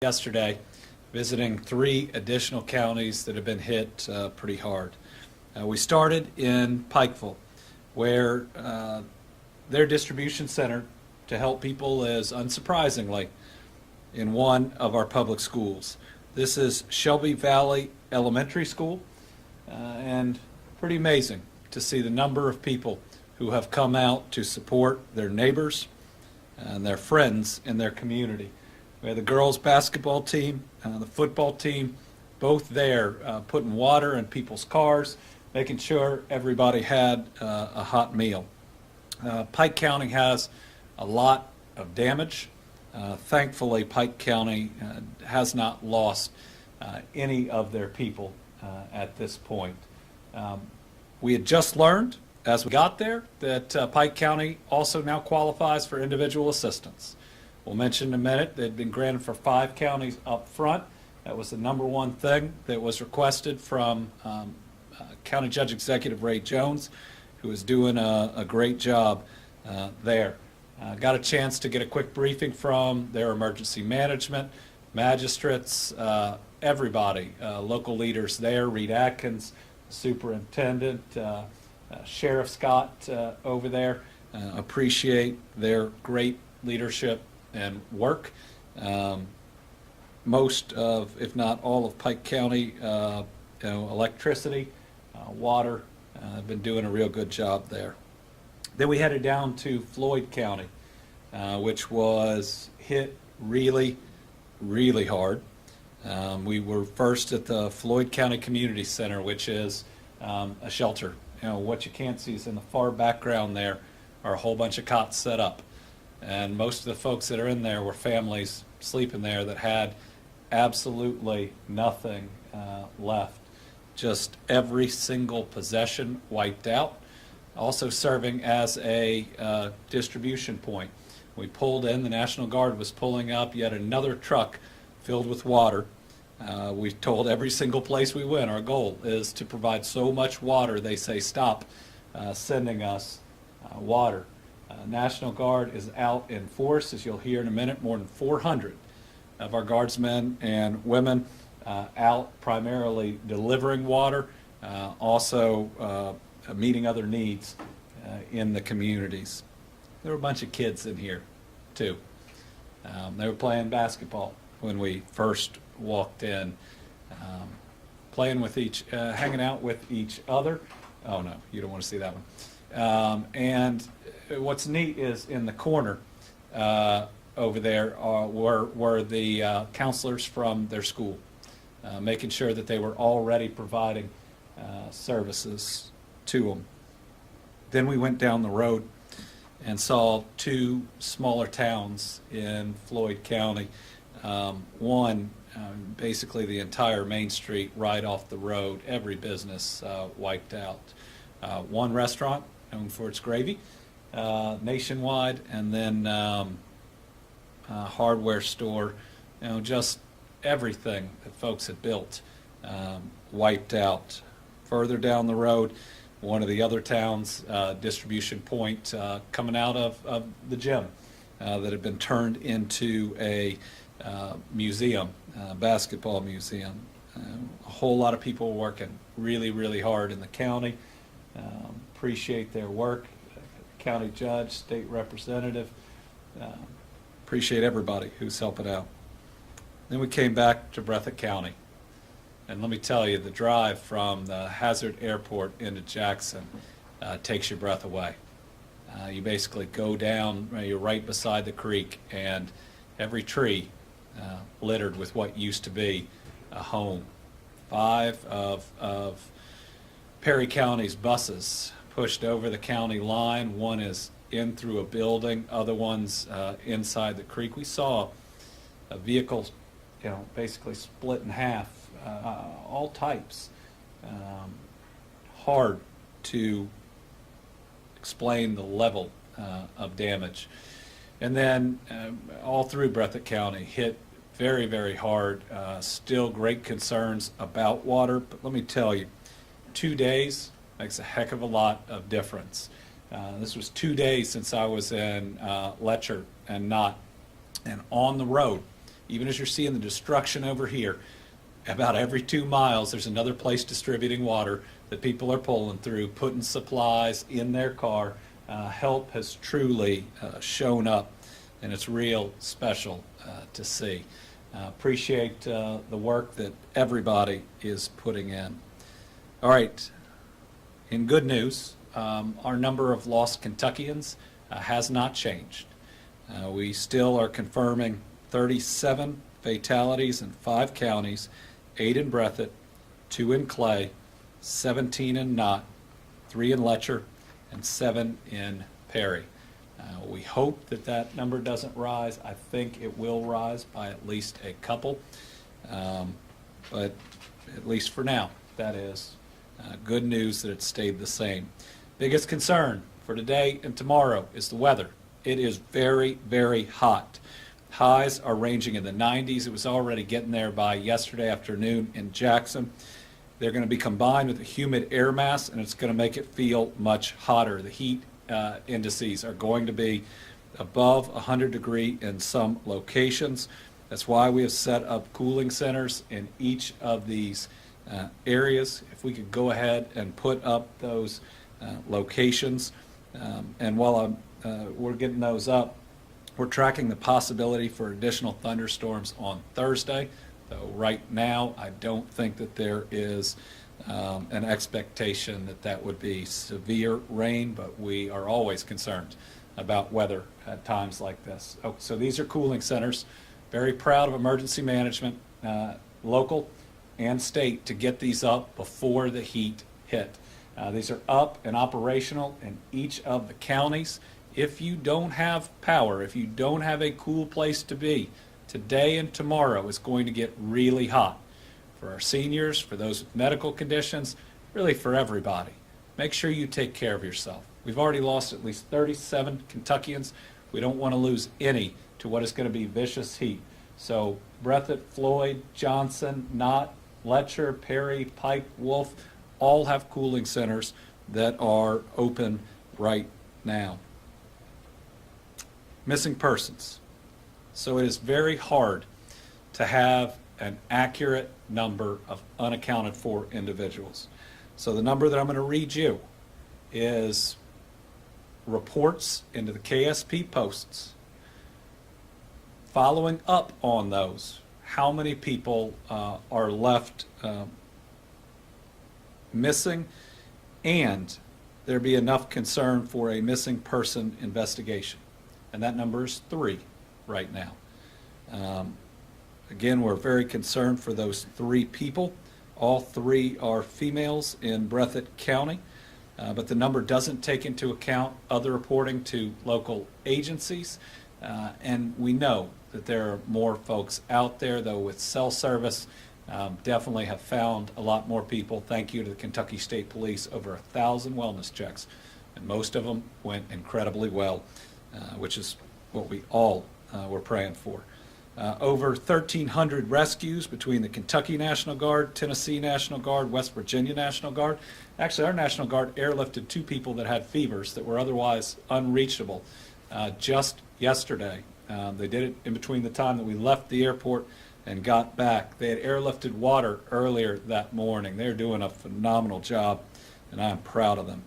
yesterday, visiting 3 additional counties that have been hit pretty hard. We started in Pikeville, where their distribution center to help people is, unsurprisingly, in one of our public schools. This is Shelby Valley Elementary School, and pretty amazing to see the number of people who have come out to support their neighbors and their friends in their community. We had the girls basketball team, the football team, both there putting water in people's cars, making sure everybody had a hot meal. Pike County has a lot of damage. Thankfully, Pike County has not lost any of their people at this point. We had just learned as we got there that Pike County also now qualifies for individual assistance. We'll mention in a minute they'd been granted for 5 counties up front. That was the #1 thing that was requested from County Judge Executive Ray Jones, who is doing a great job there. Got a chance to get a quick briefing from their emergency management, magistrates, everybody, local leaders there, Reed Atkins, superintendent, Sheriff Scott over there. Appreciate their great leadership and work. Most of, if not all of Pike County, electricity, water, have been doing a real good job there. Then we headed down to Floyd County, which was hit really, really hard. We were first at the Floyd County Community Center, which is a shelter. What you can't see is in the far background there are a whole bunch of cots set up. And most of the folks that are in there were families sleeping there that had absolutely nothing left. Just every single possession wiped out. Also serving as a distribution point. We pulled in, the National Guard was pulling up yet another truck filled with water. We told every single place we went, our goal is to provide so much water, they say stop sending us water. National Guard is out in force, as you'll hear in a minute, more than 400 of our guardsmen and women out primarily delivering water, also meeting other needs in the communities. There were a bunch of kids in here too. They were playing basketball when we first walked in, playing with hanging out with each other. Oh no, you don't want to see that one. And what's neat is in the corner over there were the counselors from their school, making sure that they were already providing services to them. Then we went down the road and saw 2 smaller towns in Floyd County. One, basically the entire Main Street right off the road, every business wiped out. One restaurant known for its gravy, nationwide, and then a hardware store. Just everything that folks had built wiped out. Further down the road, one of the other towns, distribution point coming out of the gym that had been turned into a museum, basketball museum. A whole lot of people working really, really hard in the county. Appreciate their work. County judge, state representative. Appreciate everybody who's helping out. Then we came back to Breathitt County. And let me tell you, the drive from the Hazard Airport into Jackson takes your breath away. You basically go down, you're right beside the creek, and every tree littered with what used to be a home. 5 of Perry County's buses pushed over the county line. One is in through a building, other one's inside the creek. We saw a vehicle, basically split in half. All types. Hard to explain the level of damage. And then all through Breathitt County hit very, very hard. Still great concerns about water, but let me tell you, 2 days makes a heck of a lot of difference. This was 2 days since I was in Letcher and Knott, and on the road even as you're seeing the destruction over here, about every 2 miles, there's another place distributing water that people are pulling through, putting supplies in their car. Help has truly shown up, and it's real special to see. Appreciate the work that everybody is putting in. All right, in good news, our number of lost Kentuckians has not changed. We still are confirming 37 fatalities in 5 counties, 8 in Breathitt, 2 in Clay, 17 in Knott, 3 in Letcher, and 7 in Perry. We hope that that number doesn't rise. I think it will rise by at least a couple, but at least for now, that is good news that it stayed the same. Biggest concern for today and tomorrow is the weather. It is very, very hot. Highs are ranging in the 90s. It was already getting there by yesterday afternoon in Jackson. They're going to be combined with a humid air mass, and it's going to make it feel much hotter. The heat indices are going to be above 100 degrees in some locations. That's why we have set up cooling centers in each of these areas. If we could go ahead and put up those locations, and while we're getting those up, we're tracking the possibility for additional thunderstorms on Thursday. Though right now, I don't think that there is an expectation that that would be severe rain, but we are always concerned about weather at times like this. Oh, so these are cooling centers. Very proud of emergency management, local and state, to get these up before the heat hit. These are up and operational in each of the counties. If you don't have power, if you don't have a cool place to be, today and tomorrow is going to get really hot for our seniors, for those with medical conditions, really for everybody. Make sure you take care of yourself. We've already lost at least 37 Kentuckians. We don't want to lose any to what is going to be vicious heat. So Breathitt, Floyd, Johnson, Knott, Letcher, Perry, Pike, Wolf, all have cooling centers that are open right now. Missing persons. So it is very hard to have an accurate number of unaccounted for individuals. So the number that I'm going to read you is reports into the KSP posts. Following up on those, how many people are left missing, and there be enough concern for a missing person investigation. And that number is 3 right now. Again, we're very concerned for those 3 people. All 3 are females in Breathitt County, but the number doesn't take into account other reporting to local agencies. And we know that there are more folks out there, though, with cell service. Definitely have found a lot more people. Thank you to the Kentucky State Police. Over 1,000 wellness checks, and most of them went incredibly well, which is what we all were praying for. Over 1,300 rescues between the Kentucky National Guard, Tennessee National Guard, West Virginia National Guard. Actually, our National Guard airlifted 2 people that had fevers that were otherwise unreachable just yesterday. They did it in between the time that we left the airport and got back. They had airlifted water earlier that morning. They're doing a phenomenal job, and I'm proud of them.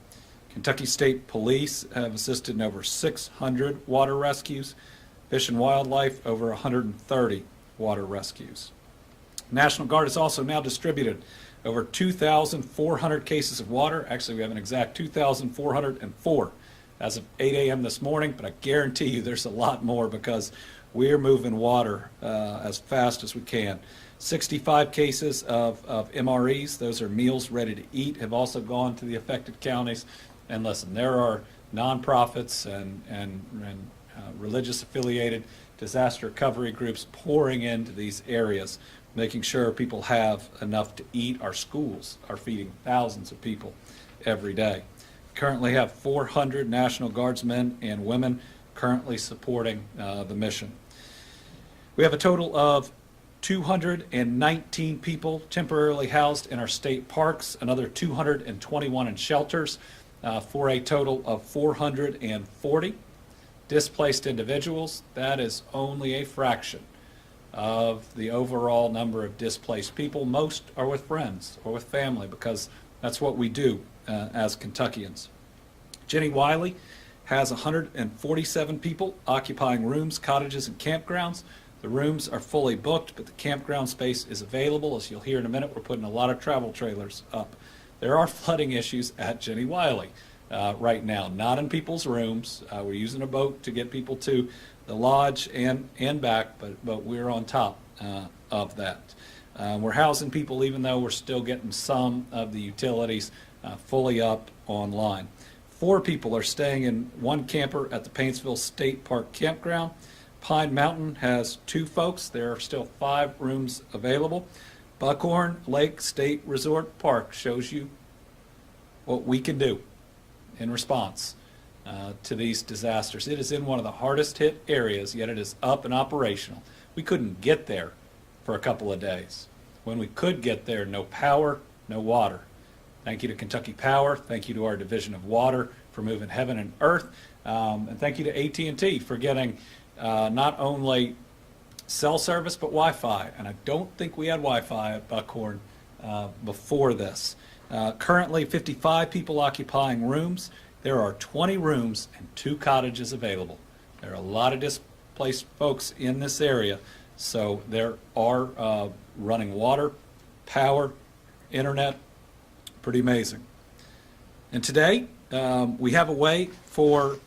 Kentucky State Police have assisted in over 600 water rescues. Fish and Wildlife, over 130 water rescues. National Guard has also now distributed over 2,400 cases of water. Actually, we have an exact 2,404 as of 8 a.m. this morning, but I guarantee you there's a lot more because we're moving water as fast as we can. 65 cases of MREs, those are meals ready to eat, have also gone to the affected counties. And listen, there are nonprofits and religious affiliated disaster recovery groups pouring into these areas, making sure people have enough to eat. Our schools are feeding thousands of people every day. Currently have 400 National Guardsmen and women currently supporting the mission. We have a total of 219 people temporarily housed in our state parks, another 221 in shelters, for a total of 440. Displaced individuals, that is only a fraction of the overall number of displaced people. Most are with friends or with family because that's what we do as Kentuckians. Jenny Wiley has 147 people occupying rooms, cottages, and campgrounds. The rooms are fully booked, but the campground space is available. As you'll hear in a minute, we're putting a lot of travel trailers up. There are flooding issues at Jenny Wiley right now, not in people's rooms. We're using a boat to get people to the lodge and back, but we're on top of that. We're housing people even though we're still getting some of the utilities fully up online. 4 people are staying in one camper at the Paintsville State Park Campground. Pine Mountain has 2 folks. There are still 5 rooms available. Buckhorn Lake State Resort Park shows you what we can do in response to these disasters. It is in one of the hardest hit areas, yet it is up and operational. We couldn't get there for a couple of days. When we could get there, no power, no water. Thank you to Kentucky Power. Thank you to our Division of Water for moving heaven and earth. And thank you to AT&T for getting not only cell service but Wi-Fi. And I don't think we had Wi-Fi at Buckhorn before this. Currently 55 people occupying rooms. There are 20 rooms and 2 cottages available. There are a lot of displaced folks in this area, so there are running water, power, internet. Pretty amazing. And today we have a way for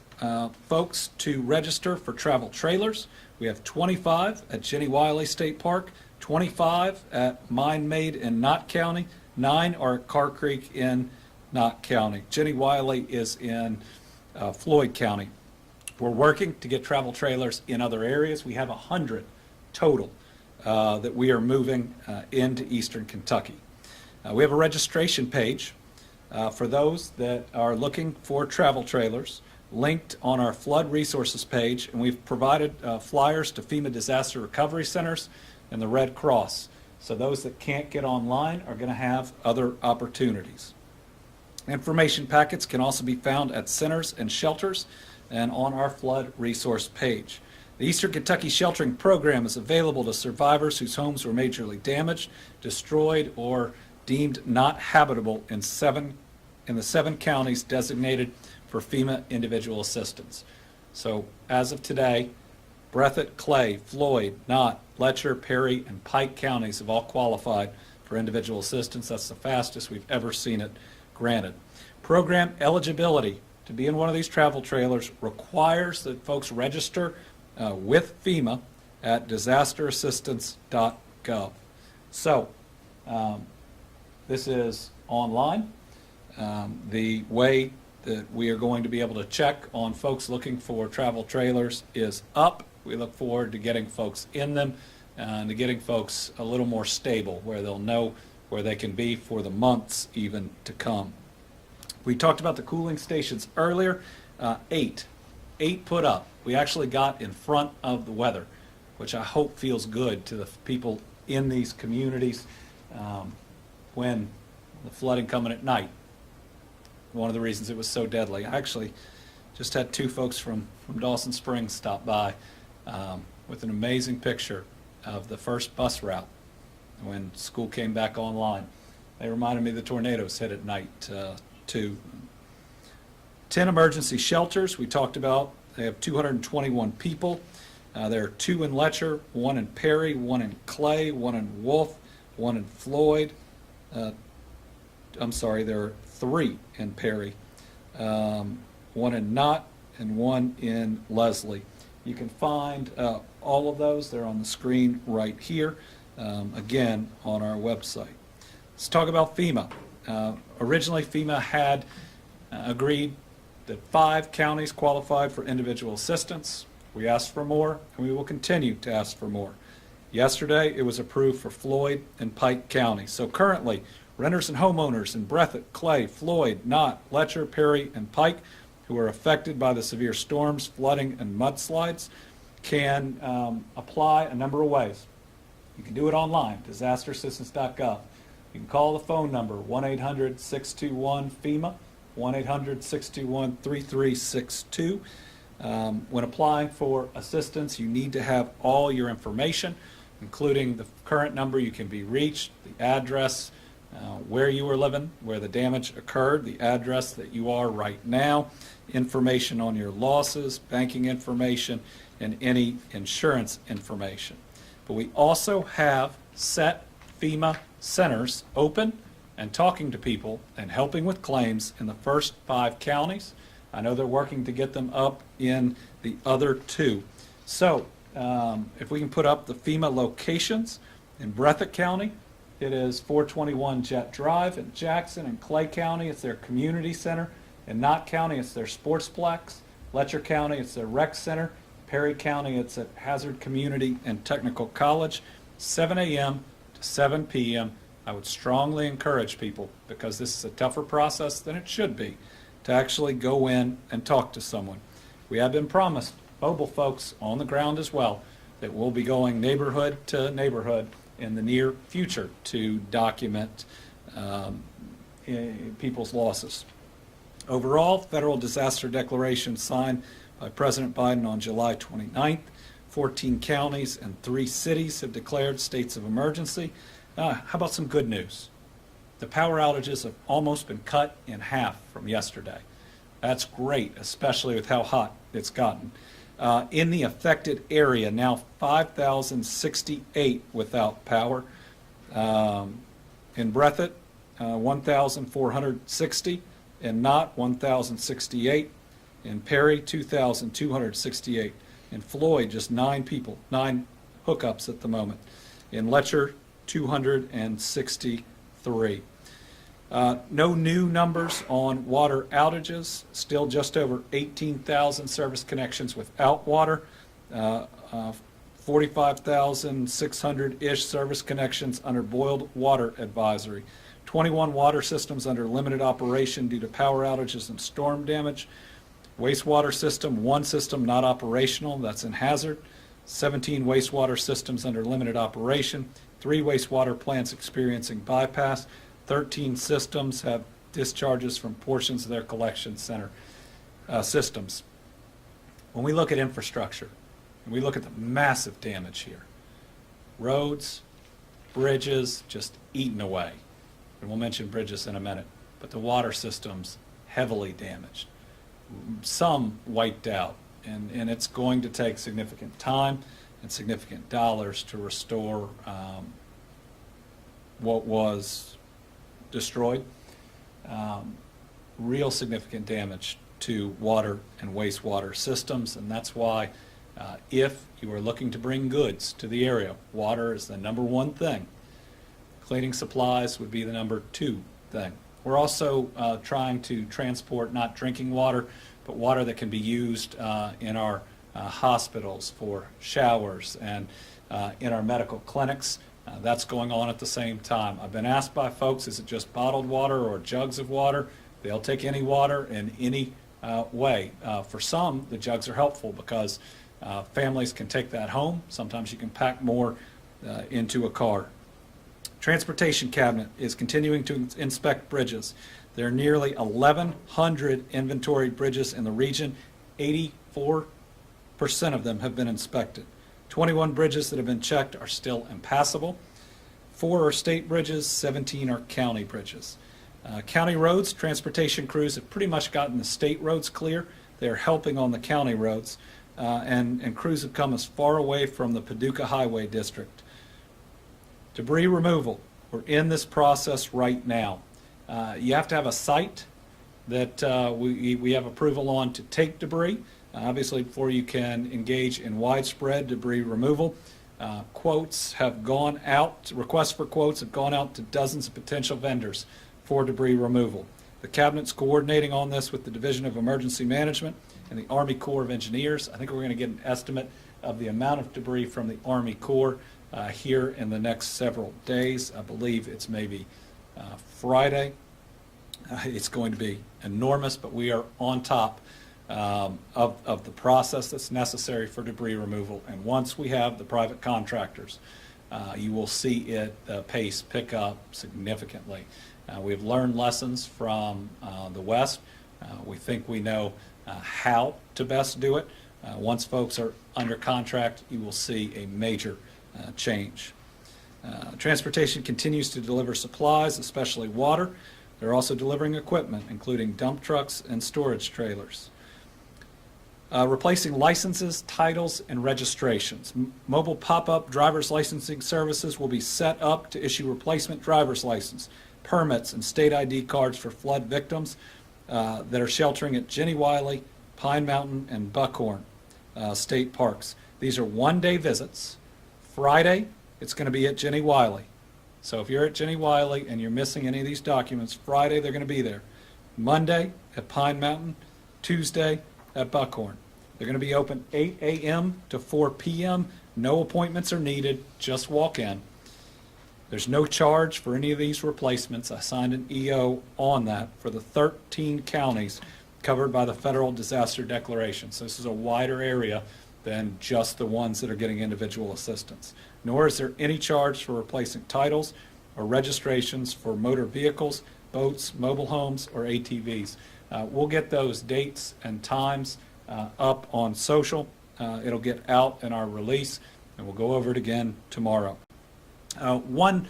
folks to register for travel trailers. We have 25 at Jenny Wiley State Park, 25 at Mine Made in Knott County, 9 are at Carr Creek in Knott County. Jenny Wiley is in Floyd County. We're working to get travel trailers in other areas. We have 100 total that we are moving into eastern Kentucky. We have a registration page for those that are looking for travel trailers linked on our flood resources page, and we've provided flyers to FEMA disaster recovery centers and the Red Cross. So those that can't get online are going to have other opportunities. Information packets can also be found at centers and shelters and on our flood resource page. The Eastern Kentucky Sheltering Program is available to survivors whose homes were majorly damaged, destroyed, or deemed not habitable in the 7 counties designated for FEMA individual assistance. So as of today, Breathitt, Clay, Floyd, Knott, Letcher, Perry, and Pike counties have all qualified for individual assistance. That's the fastest we've ever seen it granted. Program eligibility to be in one of these travel trailers requires that folks register with FEMA at disasterassistance.gov. So this is online. The way that we are going to be able to check on folks looking for travel trailers is up. We look forward to getting folks in them and to getting folks a little more stable where they'll know where they can be for the months even to come. We talked about the cooling stations earlier. 8 put up. We actually got in front of the weather, which I hope feels good to the people in these communities when the flooding coming at night. One of the reasons it was so deadly. I actually just had 2 folks from Dawson Springs stop by with an amazing picture of the first bus route when school came back online. They reminded me the tornadoes hit at night too. 10 emergency shelters we talked about. They have 221 people. There are 2 in Letcher, 1 in Perry, 1 in Clay, 1 in Wolf, 1 in Floyd. I'm sorry, there are 3 in Perry, 1 in Knott, and 1 in Leslie. You can find all of those. They're on the screen right here, again, on our website. Let's talk about FEMA. Originally, FEMA had agreed that 5 counties qualified for individual assistance. We asked for more, and we will continue to ask for more. Yesterday, it was approved for Floyd and Pike County. So currently, renters and homeowners in Breathitt, Clay, Floyd, Knott, Letcher, Perry, and Pike who are affected by the severe storms, flooding, and mudslides can apply a number of ways. You can do it online, disasterassistance.gov. You can call the phone number, 1-800-621-FEMA, 1-800-621-3362. When applying for assistance, you need to have all your information including the current number you can be reached, the address, where you were living, where the damage occurred, the address that you are right now, information on your losses, banking information, and any insurance information. But we also have set FEMA centers open and talking to people and helping with claims in the first 5 counties. I know they're working to get them up in the other 2. So if we can put up the FEMA locations in Breathitt County, it is 421 Jet Drive. In Jackson and Clay County, it's their community center. In Knott County, it's their sportsplex. Letcher County, it's their rec center. Perry County, it's at Hazard Community and Technical College, 7 a.m. to 7 p.m. I would strongly encourage people, because this is a tougher process than it should be, to actually go in and talk to someone. We have been promised mobile folks on the ground as well, that we'll be going neighborhood to neighborhood in the near future to document people's losses. Overall, federal disaster declaration signed by President Biden on July 29th. 14 counties and 3 cities have declared states of emergency. How about some good news? The power outages have almost been cut in half from yesterday. That's great, especially with how hot it's gotten. In the affected area, now 5,068 without power. In Breathitt, 1,460. In Knott, 1,068. In Perry, 2,268. In Floyd, just 9 people, 9 hookups at the moment. In Letcher, 263. No new numbers on water outages, still just over 18,000 service connections without water, 45,600-ish service connections under boiled water advisory, 21 water systems under limited operation due to power outages and storm damage, wastewater system, 1 system not operational, that's in Hazard, 17 wastewater systems under limited operation, 3 wastewater plants experiencing bypass, 13 systems have discharges from portions of their collection center systems. When we look at infrastructure, and we look at the massive damage here, roads, bridges just eaten away, and we'll mention bridges in a minute, but the water systems heavily damaged, some wiped out, and it's going to take significant time and significant dollars to restore what was destroyed. Real significant damage to water and wastewater systems, and that's why if you are looking to bring goods to the area, water is the number 1 thing. Cleaning supplies would be the number 2 thing. We're also trying to transport not drinking water, but water that can be used in our hospitals for showers and in our medical clinics. That's going on at the same time. I've been asked by folks, is it just bottled water or jugs of water? They'll take any water in any way. For some, the jugs are helpful because families can take that home. Sometimes you can pack more into a car. Transportation Cabinet is continuing to inspect bridges. There are nearly 1,100 inventoried bridges in the region. 84% of them have been inspected. 21 bridges that have been checked are still impassable. 4 are state bridges, 17 are county bridges. County roads, transportation crews have pretty much gotten the state roads clear. They're helping on the county roads, and crews have come as far away from the Paducah Highway District. Debris removal, we're in this process right now. You have to have a site that we have approval on to take debris. Obviously, before you can engage in widespread debris removal, quotes have gone out, requests for quotes have gone out to dozens of potential vendors for debris removal. The Cabinet's coordinating on this with the Division of Emergency Management and the Army Corps of Engineers. I think we're going to get an estimate of the amount of debris from the Army Corps here in the next several days. I believe it's maybe Friday. It's going to be enormous, but we are on top of the process that's necessary for debris removal. And once we have the private contractors, you will see the pace pick up significantly. We've learned lessons from the West. We think we know how to best do it. Once folks are under contract, you will see a major change. Transportation continues to deliver supplies, especially water. They're also delivering equipment, including dump trucks and storage trailers. Replacing licenses, titles, and registrations. Mobile pop-up driver's licensing services will be set up to issue replacement driver's license, permits, and state ID cards for flood victims that are sheltering at Jenny Wiley, Pine Mountain, and Buckhorn state parks. These are one-day visits. Friday, it's going to be at Jenny Wiley. So if you're at Jenny Wiley and you're missing any of these documents, Friday they're going to be there. Monday at Pine Mountain, Tuesday at Buckhorn. They're going to be open 8 a.m. to 4 p.m. No appointments are needed, just walk in. There's no charge for any of these replacements. I signed an EO on that for the 13 counties covered by the federal disaster declaration. So this is a wider area than just the ones that are getting individual assistance. Nor is there any charge for replacing titles or registrations for motor vehicles, boats, mobile homes, or ATVs. We'll get those dates and times up on social. It'll get out in our release, and we'll go over it again tomorrow. One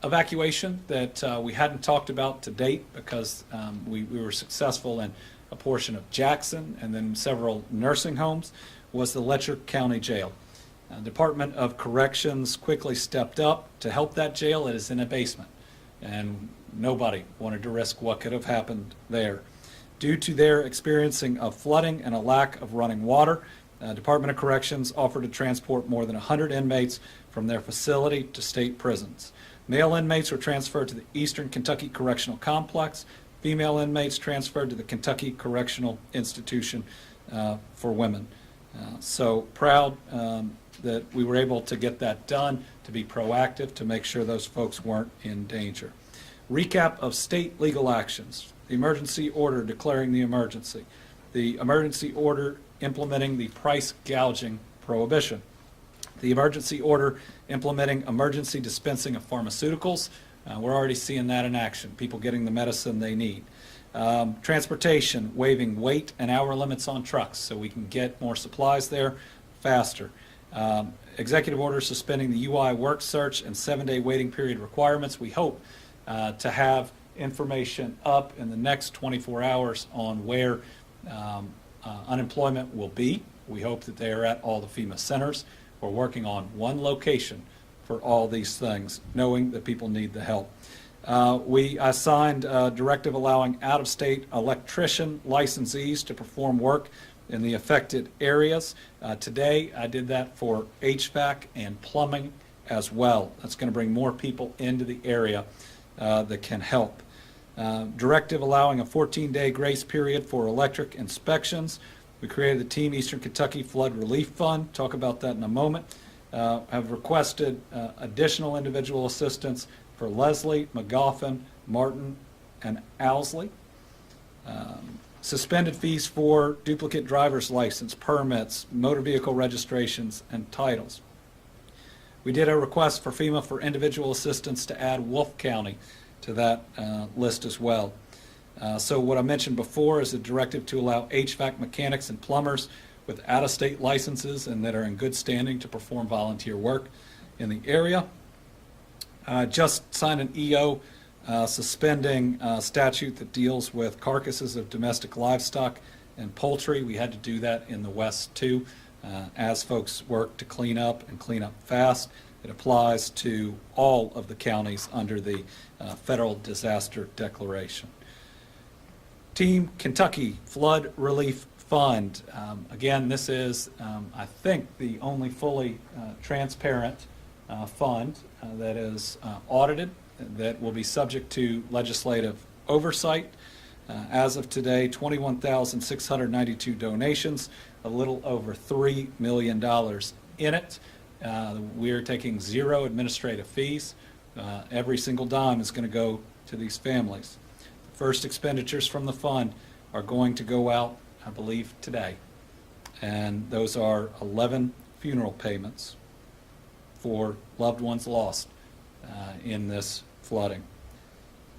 evacuation that we hadn't talked about to date because we were successful in a portion of Jackson and then several nursing homes was the Letcher County Jail. Department of Corrections quickly stepped up to help that jail. It is in a basement, and nobody wanted to risk what could have happened there. Due to their experiencing of flooding and a lack of running water, Department of Corrections offered to transport more than 100 inmates from their facility to state prisons. Male inmates were transferred to the Eastern Kentucky Correctional Complex. Female inmates transferred to the Kentucky Correctional Institution for Women. So proud that we were able to get that done, to be proactive, to make sure those folks weren't in danger. Recap of state legal actions. The emergency order declaring the emergency. The emergency order implementing the price gouging prohibition. The emergency order implementing emergency dispensing of pharmaceuticals. We're already seeing that in action, people getting the medicine they need. Transportation, waiving weight and hour limits on trucks so we can get more supplies there faster. Executive order suspending the UI work search and 7-day waiting period requirements. We hope to have information up in the next 24 hours on where unemployment will be. We hope that they are at all the FEMA centers. We're working on one location for all these things, knowing that people need the help. I signed a directive allowing out-of-state electrician licensees to perform work in the affected areas. Today, I did that for HVAC and plumbing as well. That's going to bring more people into the area that can help. Directive allowing a 14-day grace period for electric inspections. We created the Team Eastern Kentucky Flood Relief Fund. Talk about that in a moment. Have requested additional individual assistance for Leslie, McGoffin, Martin, and Owsley. Suspended fees for duplicate driver's license, permits, motor vehicle registrations, and titles. We did a request for FEMA for individual assistance to add Wolfe County to that list as well. So what I mentioned before is a directive to allow HVAC mechanics and plumbers with out-of-state licenses and that are in good standing to perform volunteer work in the area. Just signed an EO suspending statute that deals with carcasses of domestic livestock and poultry. We had to do that in the West too. As folks work to clean up and clean up fast, it applies to all of the counties under the federal disaster declaration. Team Kentucky Flood Relief Fund. Again, this is, I think, the only fully transparent fund that is audited, that will be subject to legislative oversight. As of today, 21,692 donations, a little over $3 million in it. We are taking 0 administrative fees. Every single dime is going to go to these families. The first expenditures from the fund are going to go out, I believe, today. And those are 11 funeral payments for loved ones lost in this flooding.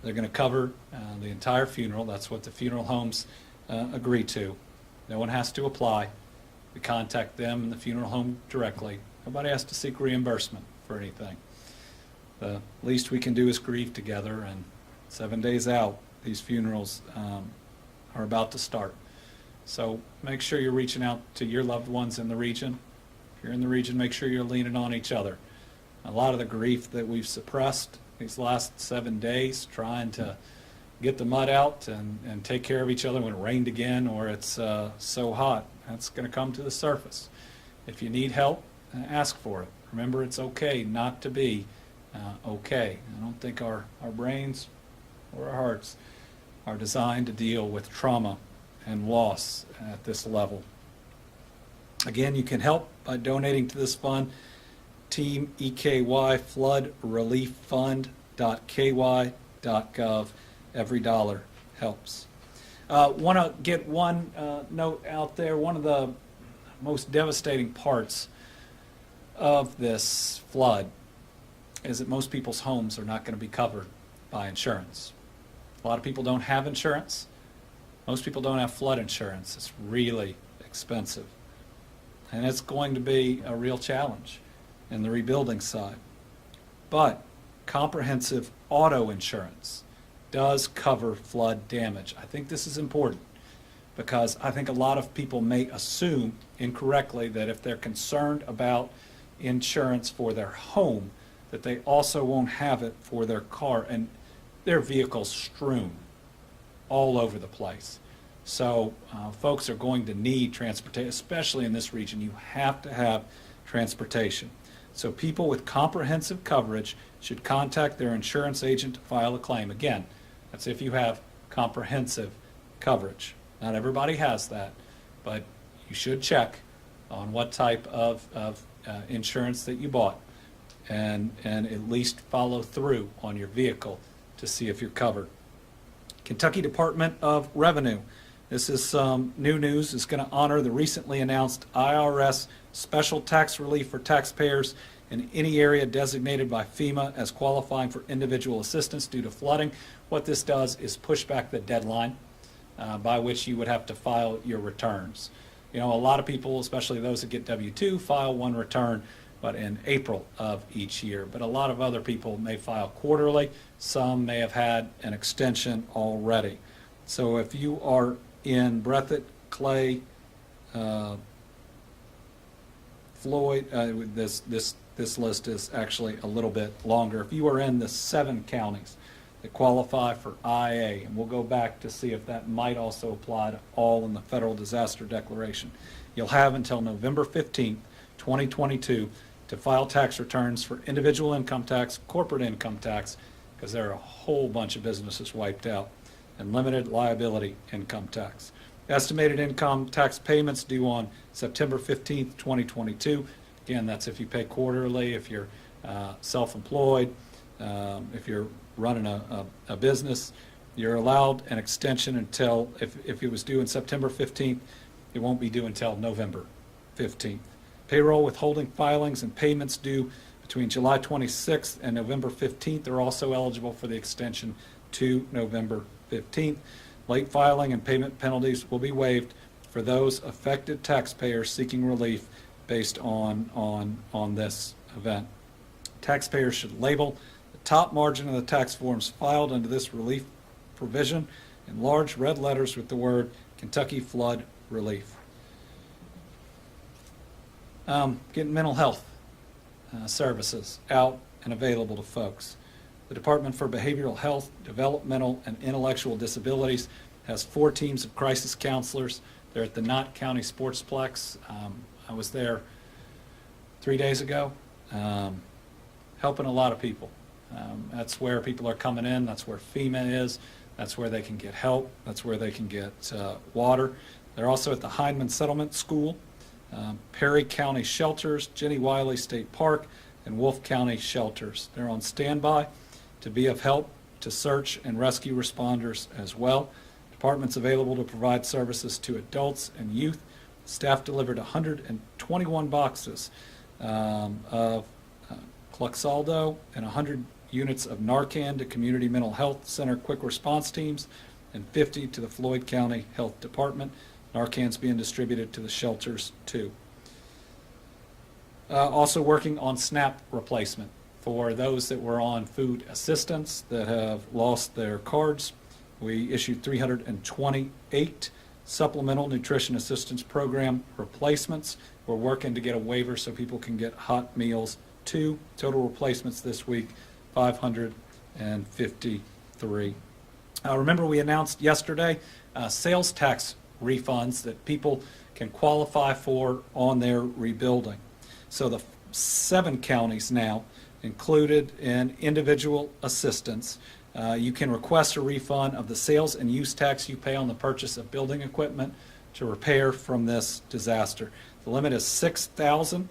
They're going to cover the entire funeral. That's what the funeral homes agree to. No one has to apply. We contact them and the funeral home directly, Nobody has to seek reimbursement for anything. The least we can do is grieve together, and 7 days out, these funerals are about to start. So make sure you're reaching out to your loved ones in the region. If you're in the region, make sure you're leaning on each other. A lot of the grief that we've suppressed these last 7 days, trying to get the mud out and take care of each other when it rained again or it's so hot, that's going to come to the surface. If you need help, ask for it. Remember, it's okay not to be okay. I don't think our brains or our hearts are designed to deal with trauma and loss at this level. Again, you can help by donating to this fund, Team EKY Flood Relief Fund.ky.gov. Every dollar helps. Want to get one note out there. One of the most devastating parts of this flood is that most people's homes are not going to be covered by insurance. A lot of people don't have insurance. Most people don't have flood insurance. It's really expensive. And it's going to be a real challenge in the rebuilding side. But comprehensive auto insurance does cover flood damage. I think this is important because I think a lot of people may assume incorrectly that if they're concerned about insurance for their home, that they also won't have it for their car, and their vehicles strewn all over the place. So folks are going to need transportation, especially in this region. You have to have transportation. So people with comprehensive coverage should contact their insurance agent to file a claim. Again, that's if you have comprehensive coverage. Not everybody has that, but you should check on what type of insurance that you bought and at least follow through on your vehicle to see if you're covered. Kentucky Department of Revenue. This is some new news. It's going to honor the recently announced IRS special tax relief for taxpayers in any area designated by FEMA as qualifying for individual assistance due to flooding. What this does is push back the deadline by which you would have to file your returns. You know, a lot of people, especially those that get W-2, file one return, but in April of each year. But a lot of other people may file quarterly. Some may have had an extension already. So if you are in Breathitt, Clay, Floyd, this list is actually a little bit longer. If you are in the 7 counties that qualify for IA, and we'll go back to see if that might also apply to all in the federal disaster declaration, you'll have until November 15th, 2022 to file tax returns for individual income tax, corporate income tax, because there are a whole bunch of businesses wiped out, and limited liability income tax. Estimated income tax payments due on September 15th, 2022. Again, that's if you pay quarterly, if you're self-employed, if you're running a business. You're allowed an extension until, if it was due in September 15th, it won't be due until November 15th. Payroll withholding filings and payments due between July 26th and November 15th are also eligible for the extension to November 15th. Late filing and payment penalties will be waived for those affected taxpayers seeking relief based on this event. Taxpayers should label the top margin of the tax forms filed under this relief provision in large red letters with the word Kentucky Flood Relief. Getting mental health services out and available to folks. The Department for Behavioral Health, Developmental, and Intellectual Disabilities has 4 teams of crisis counselors. They're at the Knott County Sportsplex. I was there 3 days ago, helping a lot of people. That's where people are coming in. That's where FEMA is. That's where they can get help. That's where they can get water. They're also at the Hindman Settlement School, Perry County Shelters, Jenny Wiley State Park, and Wolfe County Shelters. They're on standby to be of help to search and rescue responders as well. Department's available to provide services to adults and youth. Staff delivered 121 boxes of Cloxaldo and 100 units of Narcan to Community Mental Health Center quick response teams and 50 to the Floyd County Health Department. Narcan's being distributed to the shelters too. Also working on SNAP replacement for those that were on food assistance that have lost their cards. We issued 328 supplemental nutrition assistance program replacements. We're working to get a waiver so people can get hot meals too. Total replacements this week, 553. Remember we announced yesterday sales tax refunds that people can qualify for on their rebuilding. So the 7 counties now included in individual assistance. You can request a refund of the sales and use tax you pay on the purchase of building equipment to repair from this disaster. The limit is $6,000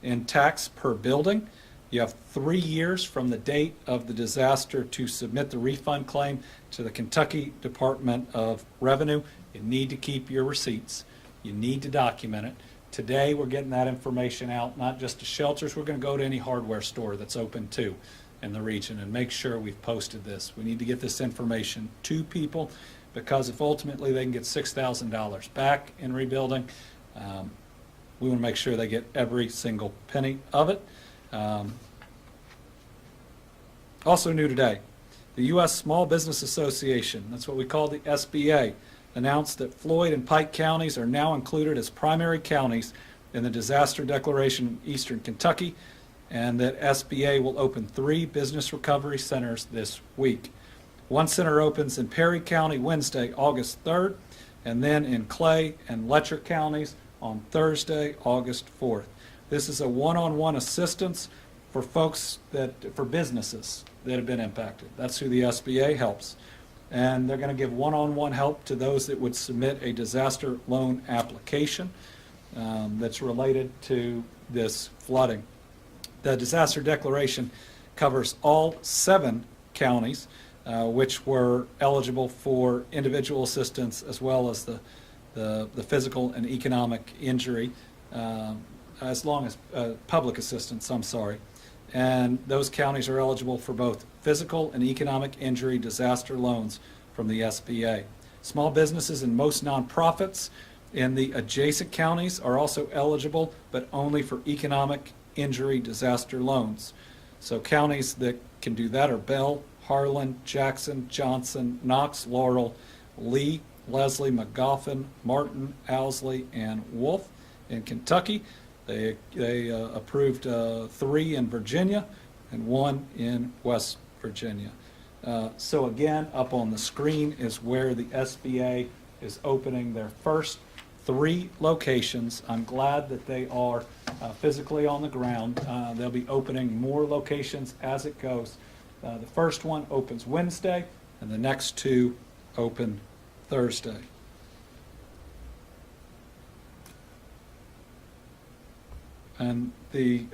in tax per building. You have 3 years from the date of the disaster to submit the refund claim to the Kentucky Department of Revenue. You need to keep your receipts. You need to document it. Today we're getting that information out, not just to shelters. We're going to go to any hardware store that's open too in the region and make sure we've posted this. We need to get this information to people, because if ultimately they can get $6,000 back in rebuilding, we want to make sure they get every single penny of it. Also new today, the U.S. Small Business Association, that's what we call the SBA, announced that Floyd and Pike counties are now included as primary counties in the disaster declaration in eastern Kentucky, and that SBA will open 3 business recovery centers this week. One center opens in Perry County Wednesday, August 3rd, and then in Clay and Letcher counties on Thursday, August 4th. This is a one-on-one assistance for for businesses that have been impacted. That's who the SBA helps. And they're going to give one-on-one help to those that would submit a disaster loan application that's related to this flooding. The disaster declaration covers all 7 counties which were eligible for individual assistance, as well as the physical and economic injury, as long as public assistance, I'm sorry. And those counties are eligible for both physical and economic injury disaster loans from the SBA. Small businesses and most nonprofits in the adjacent counties are also eligible, but only for economic injury disaster loans. So counties that can do that are Bell, Harlan, Jackson, Johnson, Knox, Laurel, Lee, Leslie, Magoffin, Martin, Owsley, and Wolf. In Kentucky, they approved 3 in Virginia and 1 in West Virginia. So again, up on the screen is where the SBA is opening their first 3 locations. I'm glad that they are physically on the ground. They'll be opening more locations as it goes. The first one opens Wednesday, and the next 2 open Thursday. And the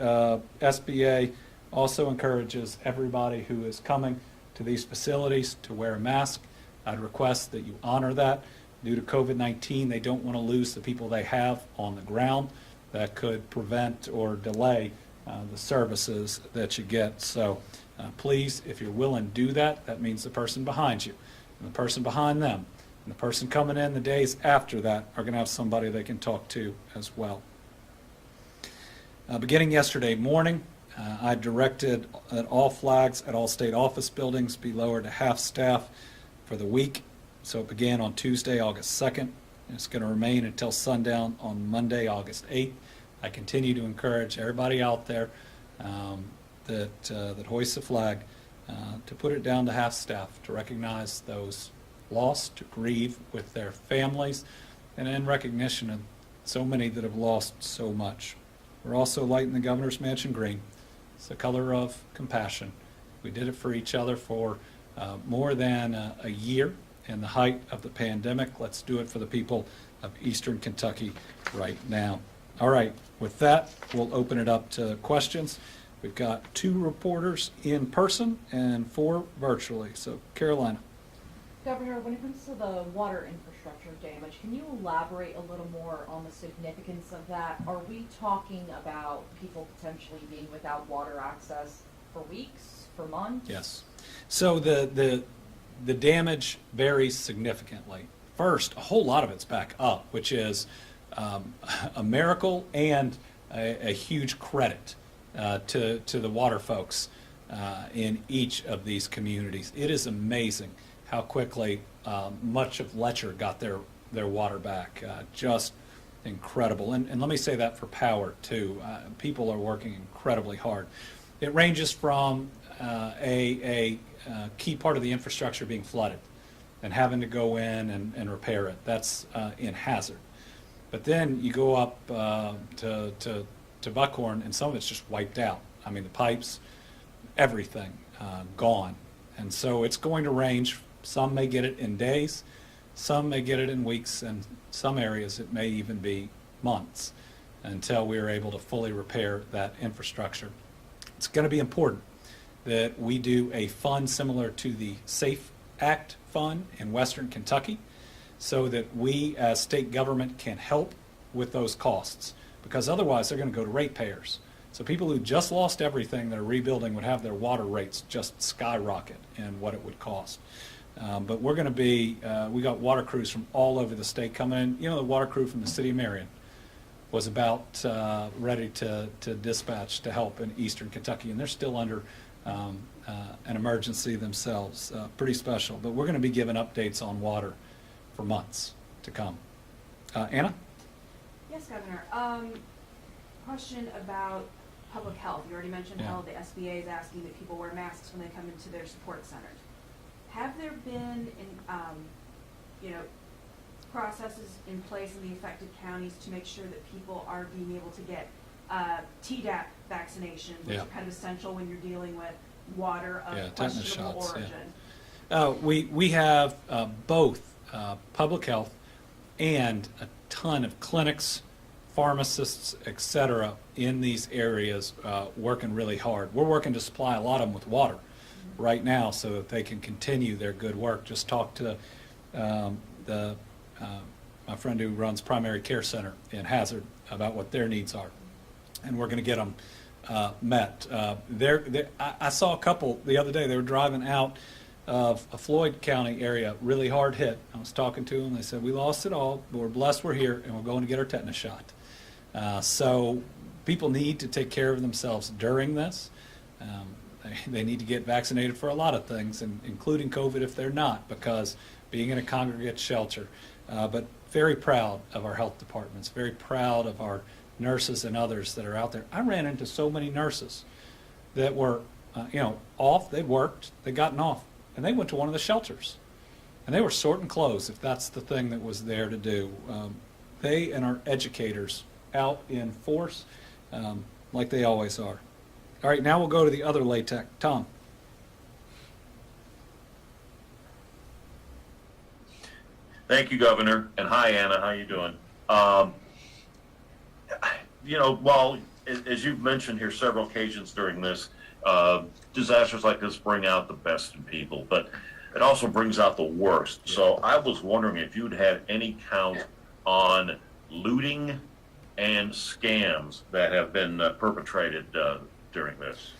SBA also encourages everybody who is coming to these facilities to wear a mask. I'd request that you honor that. Due to COVID-19, they don't want to lose the people they have on the ground that could prevent or delay the services that you get. So please, if you're willing to do that, that means the person behind you and the person behind them and the person coming in the days after that are going to have somebody they can talk to as well. Beginning yesterday morning, I directed that all flags at all state office buildings be lowered to half staff for the week. So it began on Tuesday, August 2nd, and it's going to remain until sundown on Monday, August 8th. I continue to encourage everybody out there that hoists the flag to put it down to half staff, to recognize those lost, to grieve with their families, and in recognition of so many that have lost so much. We're also lighting the Governor's Mansion green. It's the color of compassion. We did it for each other for more than a year in the height of the pandemic. Let's do it for the people of Eastern Kentucky right now. All right, with that, we'll open it up to questions. We've got 2 reporters in person and 4 virtually. So, Carolina. Governor, when it comes to the water infrastructure damage, can you elaborate a little more on the significance of that? Are we talking about people potentially being without water access for weeks, for months? Yes. So the damage varies significantly. First, a whole lot of it's back up, which is a miracle and a huge credit to the water folks in each of these communities. It is amazing how quickly much of Letcher got their water back. Just incredible. And let me say that for Power, too. People are working incredibly hard. It ranges from a key part of the infrastructure being flooded and having to go in and repair it. That's in Hazard. But then you go up to Buckhorn, and some of it's just wiped out. I mean, the pipes, everything gone. And so it's going to range. Some may get it in days, some may get it in weeks, and some areas it may even be months until we are able to fully repair that infrastructure. It's going to be important that we do a fund similar to the SAFE Act fund in Western Kentucky so that we as state government can help with those costs, because otherwise they're going to go to ratepayers. So people who just lost everything that are rebuilding would have their water rates just skyrocket in what it would cost. But we're going to be, we got water crews from all over the state coming in. You know, the water crew from the city of Marion was about ready to dispatch to help in eastern Kentucky, and they're still under an emergency themselves. Pretty special. But we're going to be giving updates on water for months to come. Anna? Yes, Governor. Question about public health. You already mentioned how the SBA is asking that people wear masks when they come into their support centers. Have there been, processes in place in the affected counties to make sure that people are being able to get Tdap vaccination, which is kind of essential when you're dealing with water of questionable origin? We have both public health and a ton of clinics, pharmacists, et cetera, in these areas working really hard. We're working to supply a lot of them with water right now so that they can continue their good work. Just talked to my friend who runs Primary Care Center in Hazard about what their needs are, and we're going to get them met. I saw a couple the other day. They were driving out of a Floyd County area, really hard hit. I was talking to them. They said, we lost it all, but we're blessed we're here, and we're going to get our tetanus shot. So people need to take care of themselves during this. They need to get vaccinated for a lot of things, including COVID if they're not, because being in a congregate shelter. But very proud of our health departments, very proud of our nurses and others that are out there. I ran into so many nurses that were, off. They'd worked, they'd gotten off, and they went to one of the shelters. And they were sorting clothes, if that's the thing that was there to do. They and our educators out in force, like they always are. All right, now we'll go to the other LATEC. Tom. Thank you, Governor, and hi, Anna. How you doing? While as you've mentioned here several occasions during this, disasters like this bring out the best in people, but it also brings out the worst. So I was wondering if you'd had any count on looting and scams that have been perpetrated during this.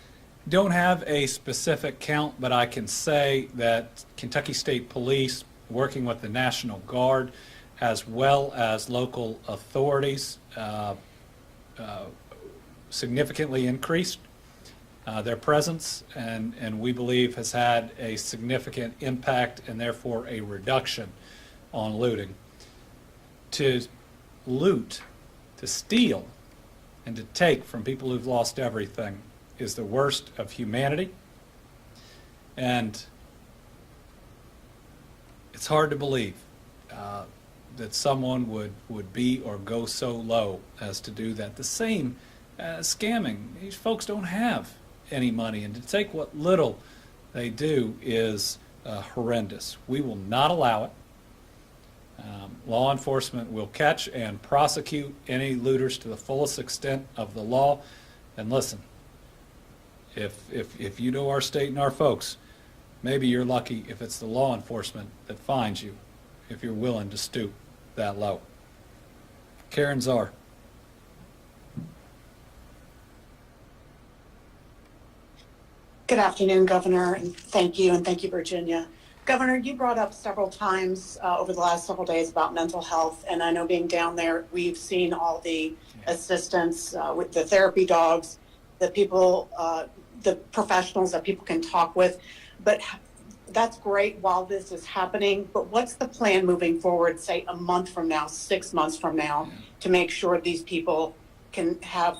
Don't have a specific count, but I can say that Kentucky State Police, working with the National Guard, as well as local authorities, significantly increased their presence, and we believe has had a significant impact and therefore a reduction on looting. To loot, to steal, and to take from people who've lost everything is the worst of humanity. And it's hard to believe that someone would be or go so low as to do that. The same scamming. These folks don't have any money, and to take what little they do is horrendous. We will not allow it. Law enforcement will catch and prosecute any looters to the fullest extent of the law. And listen, if you know our state and our folks, maybe you're lucky if it's the law enforcement that finds you, if you're willing to stoop that low. Karen Czar. Good afternoon, Governor, and thank you, Virginia. Governor, you brought up several times over the last several days about mental health, and I know being down there, we've seen all the assistance with the therapy dogs, the people, the professionals that people can talk with, but that's great while this is happening, but what's the plan moving forward, say a month from now, 6 months from now, to make sure these people can have,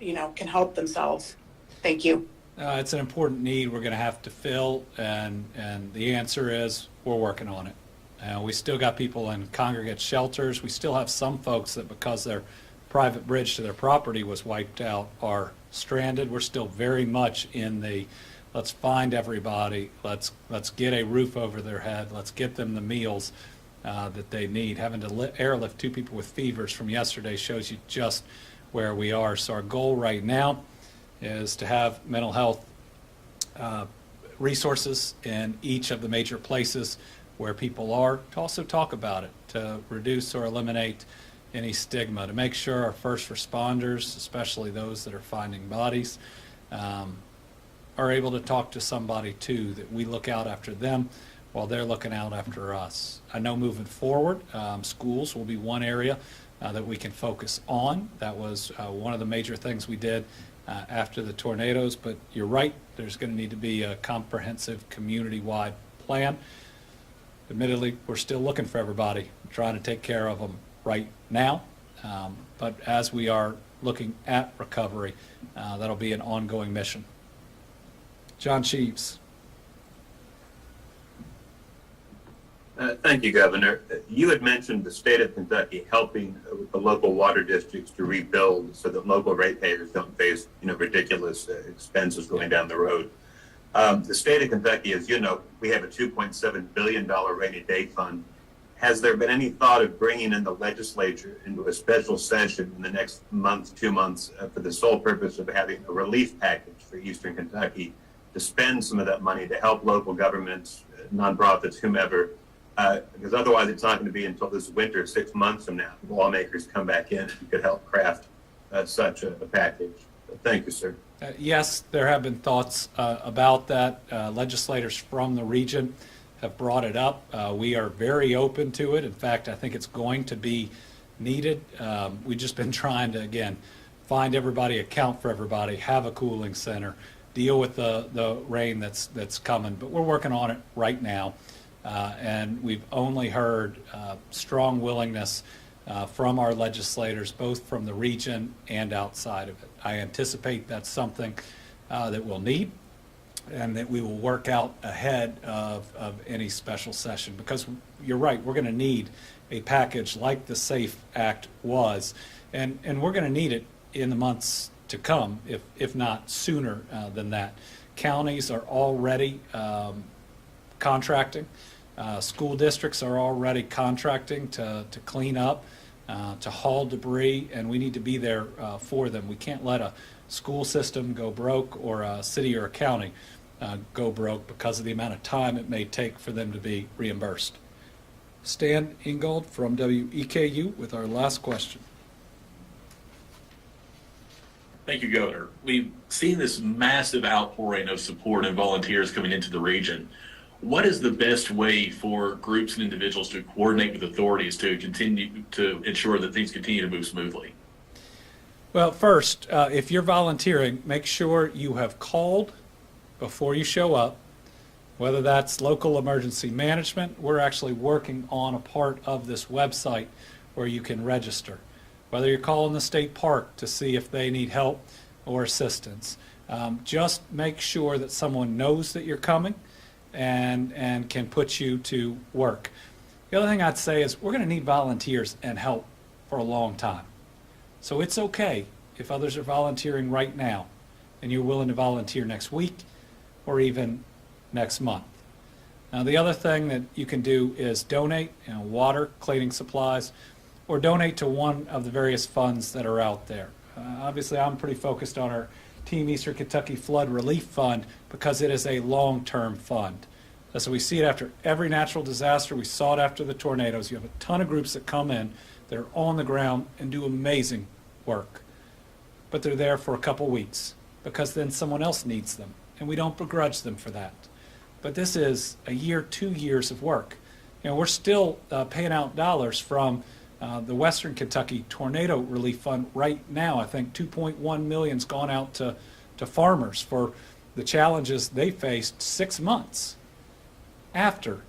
can help themselves? Thank you. It's an important need we're going to have to fill, and the answer is we're working on it. We still got people in congregate shelters. We still have some folks that, because their private bridge to their property was wiped out, are stranded. We're still very much in the let's find everybody, let's get a roof over their head, let's get them the meals that they need. Having to airlift 2 people with fevers from yesterday shows you just where we are. So our goal right now is to have mental health resources in each of the major places where people are, to also talk about it, to reduce or eliminate any stigma, to make sure our first responders, especially those that are finding bodies, are able to talk to somebody too, that we look out after them while they're looking out after us. I know moving forward, schools will be one area that we can focus on. That was one of the major things we did after the tornadoes, but you're right, there's going to need to be a comprehensive community-wide plan. Admittedly, we're still looking for everybody, trying to take care of them right now, but as we are looking at recovery, that'll be an ongoing mission. John Sheaves. Thank you, Governor. You had mentioned the state of Kentucky helping the local water districts to rebuild so that local ratepayers don't face, ridiculous expenses going down the road. The state of Kentucky, as you know, we have a $2.7 billion rainy day fund. Has there been any thought of bringing in the legislature into a special session in the next month, 2 months, for the sole purpose of having a relief package for Eastern Kentucky to spend some of that money to help local governments, nonprofits, whomever, because otherwise it's not going to be until this winter, 6 months from now, lawmakers come back in and could help craft such a package. Thank you, sir. Yes, there have been thoughts about that. Legislators from the region have brought it up. We are very open to it. In fact, I think it's going to be needed. We've just been trying to, again, find everybody, account for everybody, have a cooling center, deal with the rain that's coming. But we're working on it right now. And we've only heard strong willingness from our legislators, both from the region and outside of it. I anticipate that's something that we'll need and that we will work out ahead of any special session, because you're right, we're going to need a package like the SAFE Act was, and we're going to need it in the months to come, if not sooner than that. Counties are already contracting. School districts are already contracting to clean up, to haul debris, and we need to be there for them. We can't let a school system go broke or a city or a county go broke because of the amount of time it may take for them to be reimbursed. Stan Ingold from WEKU with our last question. Thank you, Governor. We've seen this massive outpouring of support and volunteers coming into the region. What is the best way for groups and individuals to coordinate with authorities to continue to ensure that things continue to move smoothly? Well, first, if you're volunteering, make sure you have called before you show up, whether that's local emergency management. We're actually working on a part of this website where you can register, whether you're calling the state park to see if they need help or assistance. Just make sure that someone knows that you're coming and can put you to work. The other thing I'd say is we're going to need volunteers and help for a long time. So it's okay if others are volunteering right now and you're willing to volunteer next week or even next month. Now, the other thing that you can do is donate, water, cleaning supplies, or donate to one of the various funds that are out there. Obviously, I'm pretty focused on our Team Eastern Kentucky Flood Relief Fund because it is a long-term fund. So we see it after every natural disaster. We saw it after the tornadoes. You have a ton of groups that come in, they're on the ground and do amazing work. But they're there for a couple weeks because then someone else needs them, and we don't begrudge them for that. but this is a year, 2 years of work. You know, we're still paying out dollars from the Western Kentucky Tornado Relief Fund right now. I think 2.1 million's gone out to farmers for the challenges they faced 6 months after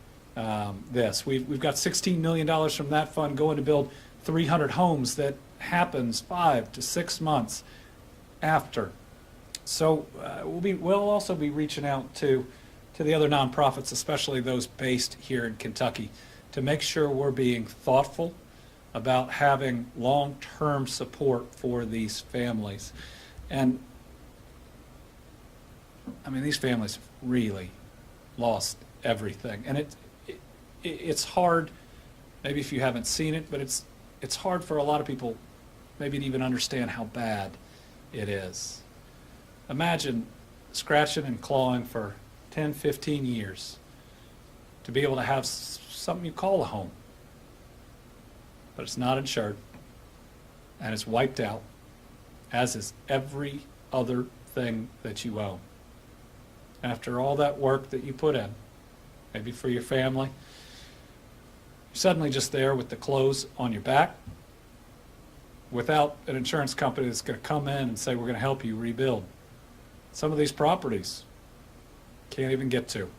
this. We've got $16 million from that fund going to build 300 homes. That happens 5 to 6 months after. So we'll also be reaching out to the other nonprofits, especially those based here in Kentucky, to make sure we're being thoughtful about having long-term support for these families. And I mean, these families have really lost everything, and it's hard. Maybe if you haven't seen it, but it's hard for a lot of people maybe to even understand how bad it is. Imagine scratching and clawing for 10, 15 years to be able to have something you call a home, but it's not insured, and it's wiped out, as is every other thing that you own. After all that work that you put in, maybe for your family, you're suddenly just there with the clothes on your back, without an insurance company that's going to come in and say, we're going to help you rebuild. Some of these properties can't even get to,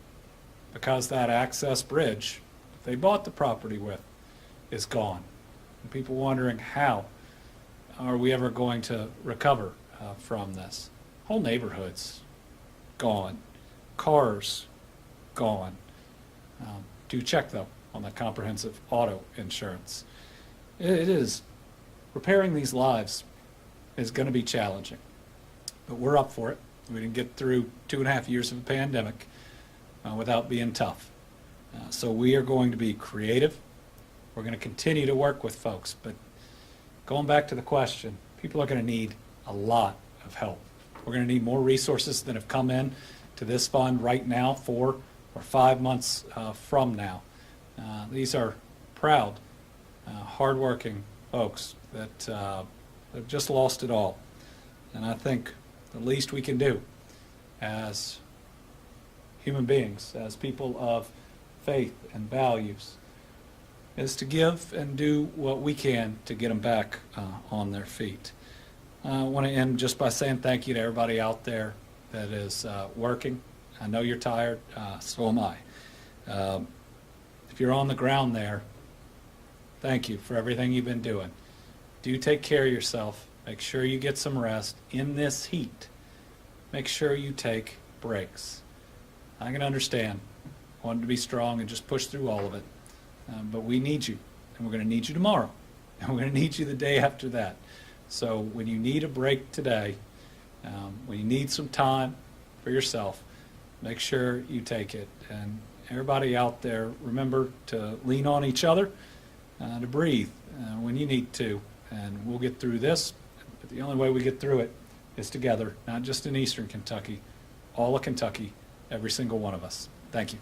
because that access bridge they bought the property with is gone. And people wondering, how are we ever going to recover from this? Whole neighborhoods gone, cars gone. Do check though on that comprehensive auto insurance. It is, repairing these lives is going to be challenging, but we're up for it. We didn't get through 2.5 years of a pandemic without being tough. So we are going to be creative. We're going to continue to work with folks, but going back to the question, people are going to need a lot of help. We're going to need more resources than have come in to this fund right now, 4 or 5 months from now. These are proud, hardworking folks that have just lost it all. And I think the least we can do as human beings, as people of faith and values, is to give and do what we can to get them back on their feet. I want to end just by saying thank you to everybody out there that is working. I know you're tired, so am I. If you're on the ground there, thank you for everything you've been doing. Do take care of yourself. Make sure you get some rest in this heat. Make sure you take breaks. I can understand wanting to be strong and just push through all of it, but we need you, and we're going to need you tomorrow, and we're going to need you the day after that. So when you need a break today, when you need some time for yourself, make sure you take it. And everybody out there, remember to lean on each other, to breathe when you need to, and we'll get through this. But the only way we get through it is together, not just in Eastern Kentucky, all of Kentucky, every single one of us. Thank you.